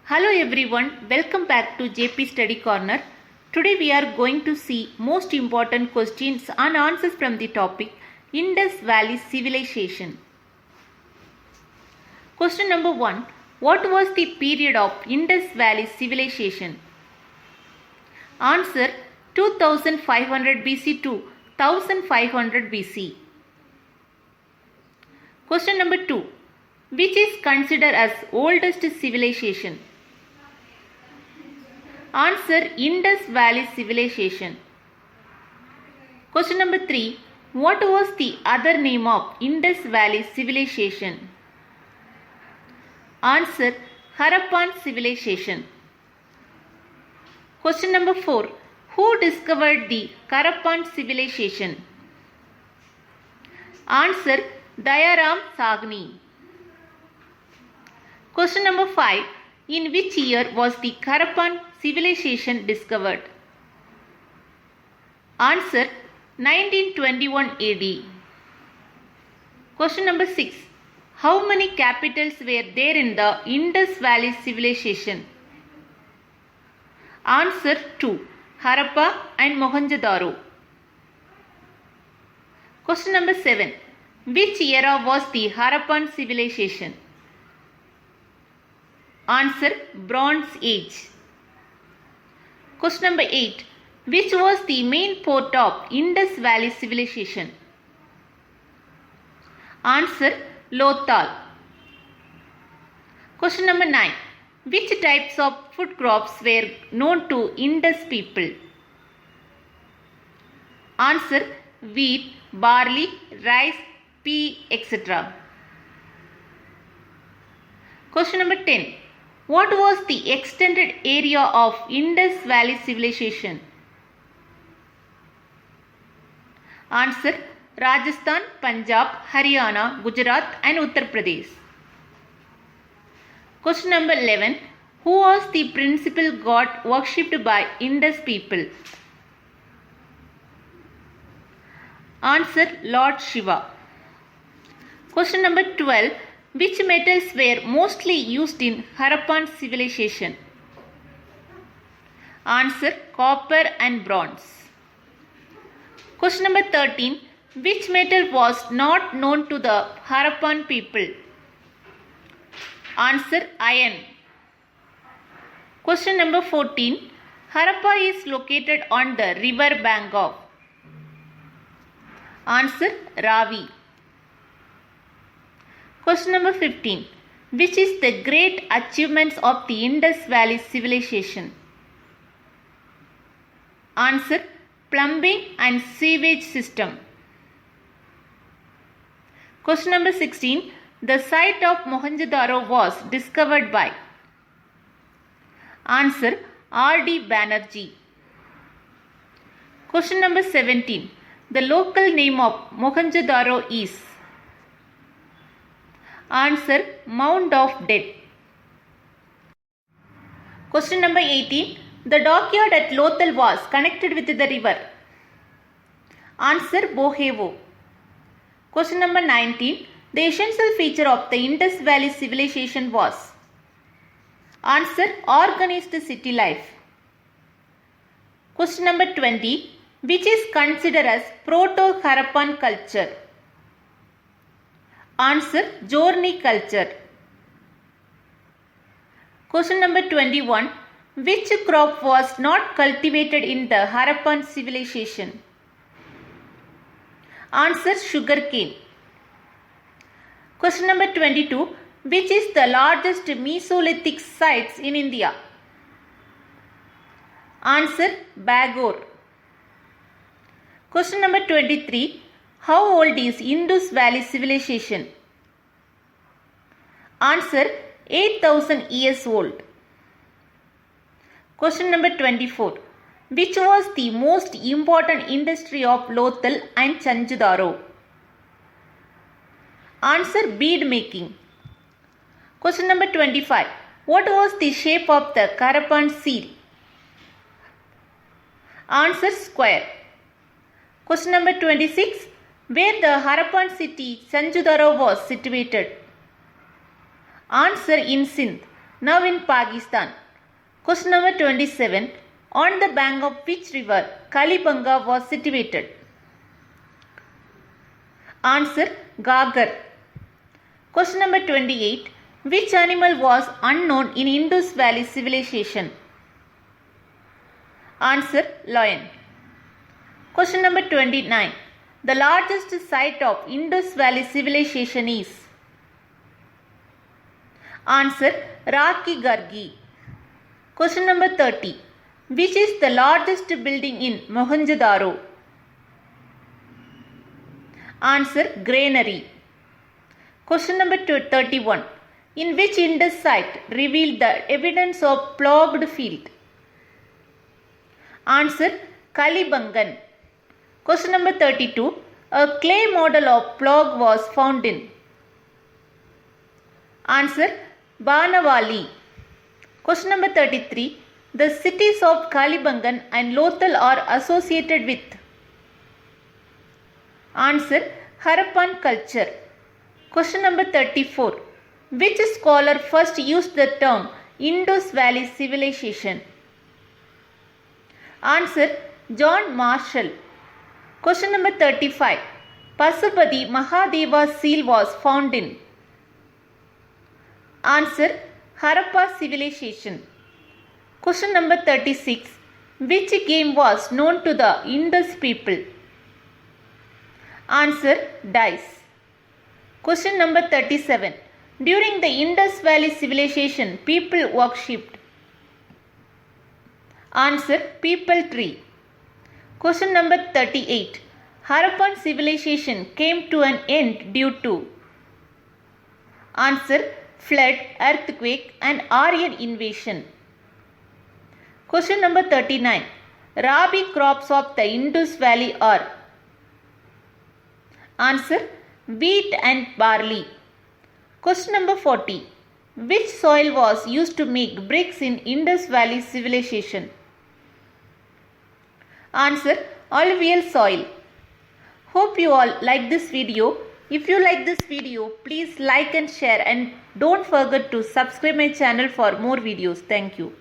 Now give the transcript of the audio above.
Hello everyone, welcome back to JP Study Corner. Today we are going to see most important questions and answers from the topic Indus Valley Civilization. Question number 1. What was the period of Indus Valley Civilization? Answer 2500 BC to 1500 BC. Question number 2. Which is considered as oldest civilization? Answer Indus Valley Civilization. Question number 3. What was the other name of Indus Valley Civilization? Answer Harappan Civilization. Question number 4. Who discovered the Harappan Civilization? Answer Dayaram Sagni. Question number 5. In which year was the Harappan civilization discovered? Answer 1921 AD. Question number 6. How many capitals were there in the Indus Valley civilization? Answer 2. Harappa and Mohenjo-daro. Question number 7. Which era was the Harappan civilization? Answer Bronze Age. Question number 8. Which was the main port of Indus Valley civilization? Answer Lothal. Question number 9. Which types of food crops were known to Indus people? Answer wheat, barley, rice, pea, etc. Question number 10. What was the extended area of Indus Valley civilization? Answer Rajasthan, Punjab, Haryana, Gujarat and Uttar Pradesh. Question number 11. Who was the principal god worshipped by Indus people? Answer Lord Shiva. Question number 12. Which metals were mostly used in Harappan civilization? Answer copper and bronze. Question number 13. Which metal was not known to the Harappan people? Answer iron. Question number 14. Harappa is located on the river bank of? Answer Ravi. Question number 15. Which is the great achievements of the Indus Valley civilization? Answer plumbing and sewage system. Question number 16. The site of Mohenjo-daro was discovered by? Answer R.D. Banerjee. Question number 17. The local name of Mohenjo-daro is? Answer Mound of Dead. Question number 18. The dockyard at Lothal was connected with the river? Answer Bohevo. Question number 19. The essential feature of the Indus Valley civilization was? Answer organized city life. Question number 20. Which is considered as Proto-Harappan culture? Answer Jorni culture. Question number 21. Which crop was not cultivated in the Harappan civilization? Answer sugarcane. Question number 22. Which is the largest Mesolithic sites in India? Answer Bagor. Question number 23. How old is Indus Valley civilization? Answer 8000 years old. Question number 24. Which was the most important industry of Lothal and Mohenjo-daro? Answer bead making. Question number 25. What was the shape of the Harappan seal? Answer square. Question number 26. Where the Harappan city Mohenjo-daro was situated? Answer in Sindh. now in Pakistan. Question number 27. On the bank of which river Kalibanga was situated? Answer Gagar. Question number 28. Which animal was unknown in Indus Valley civilization? Answer lion. Question number 29. The largest site of Indus Valley civilization is? Answer Rakhi Gargi. Question number 30. Which is the largest building in Mohenjo-daro? Answer Granary. Question number 31. In which Indus site revealed the evidence of ploughed field? Answer Kalibangan. Question number 32. A clay model of plough was found in? Answer Banavali. Question number 33. The cities of Kalibangan and Lothal are associated with? Answer Harappan culture. Question number 34. Which scholar first used the term Indus Valley civilization? Answer John Marshall. Question number 35. Pasupati Mahadeva's seal was found in? Answer Harappa civilization. Question number 36. Which game was known to the Indus people? Answer dice. Question number 37. During the Indus Valley civilization, people worshipped? Answer people tree. Question number 38. Harappan civilization came to an end due to? Answer flood, earthquake and Aryan invasion. Question number 39. Rabi crops of the Indus Valley are? Answer wheat and barley. Question number 40. Which soil was used to make bricks in Indus Valley civilization? Answer alluvial soil. Hope you all like this video. If you like this video, please like and share, and don't forget to subscribe my channel for more videos. Thank you.